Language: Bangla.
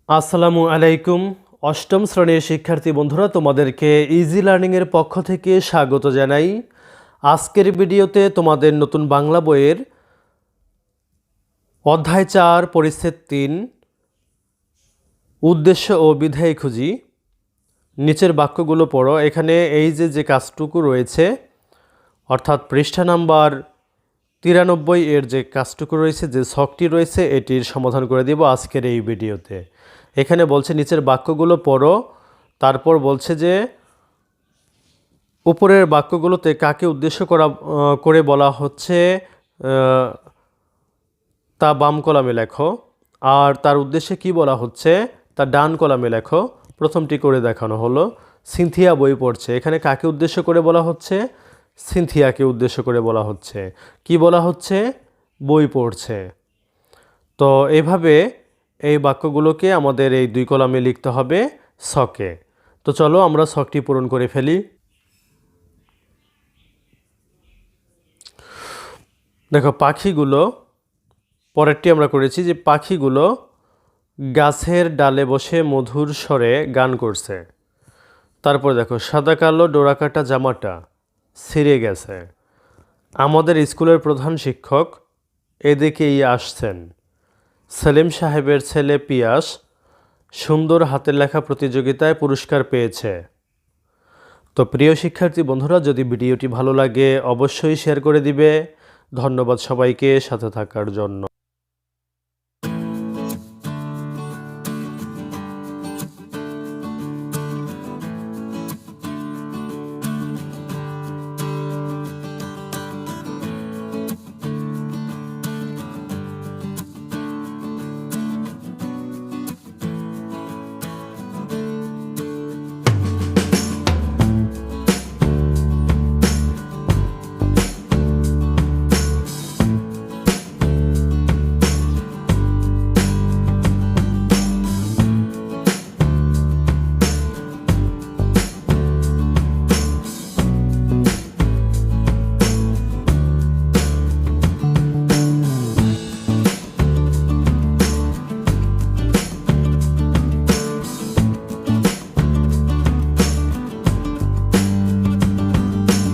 আসসালামু আলাইকুম। অষ্টম শ্রেণীর শিক্ষার্থী বন্ধুরা, তোমাদেরকে ইজি লার্নিংয়ের পক্ষ থেকে স্বাগত জানাই। আজকের ভিডিওতে তোমাদের নতুন বাংলা বইয়ের অধ্যায় 4 পরিচ্ছেদ 3 উদ্দেশ্য ও বিধেয় খুঁজি। নিচের বাক্যগুলো পড়ো। এখানে এই যে কাজটুকু রয়েছে, অর্থাৎ পৃষ্ঠা নাম্বার 93 এর যে কাজটুকু রয়েছে, যে ছকটি রয়েছে, এটির সমাধান করে দিব আজকের এই ভিডিওতে। এখানে বলছে নিচের বাক্যগুলো পড়ো, তারপর বলছে যে উপরের বাক্যগুলোতে কাকে উদ্দেশ্য করে বলা হচ্ছে তা বাম কলামে লেখো, আর তার উদ্দেশ্যে কি বলা হচ্ছে তা ডান কলামে লেখো। প্রথমটি করে দেখানো হলো, সিনথিয়া বই পড়ছে। এখানে কাকে উদ্দেশ্য করে বলা হচ্ছে? সিনথিয়াকে উদ্দেশ্য করে বলা হচ্ছে। কি বলা হচ্ছে? বই পড়ছে। তো এভাবে এই বাক্যগুলোকে আমাদের এই দুই কলামে লিখতে হবে ছকে। তো চলো আমরা ছকটি পূরণ করে ফেলি। দেখো, পাখিগুলো, পরেরটি আমরা করেছি যে পাখিগুলো গাছের ডালে বসে মধুর স্বরে গান করছে। তারপর দেখো, সাদা কালো ডোরাকাটা জামাটা ছিঁড়ে গেছে। আমাদের স্কুলের প্রধান শিক্ষক এদিকেই আসছেন। সেলিম সাহেবের ছেলে পিয়াস সুন্দর হাতের লেখা প্রতিযোগিতায় পুরস্কার পেয়েছে। তো প্রিয় শিক্ষার্থী বন্ধুরা, যদি ভিডিওটি ভালো লাগে অবশ্যই শেয়ার করে দিবে। ধন্যবাদ সবাইকে সাথে থাকার জন্য।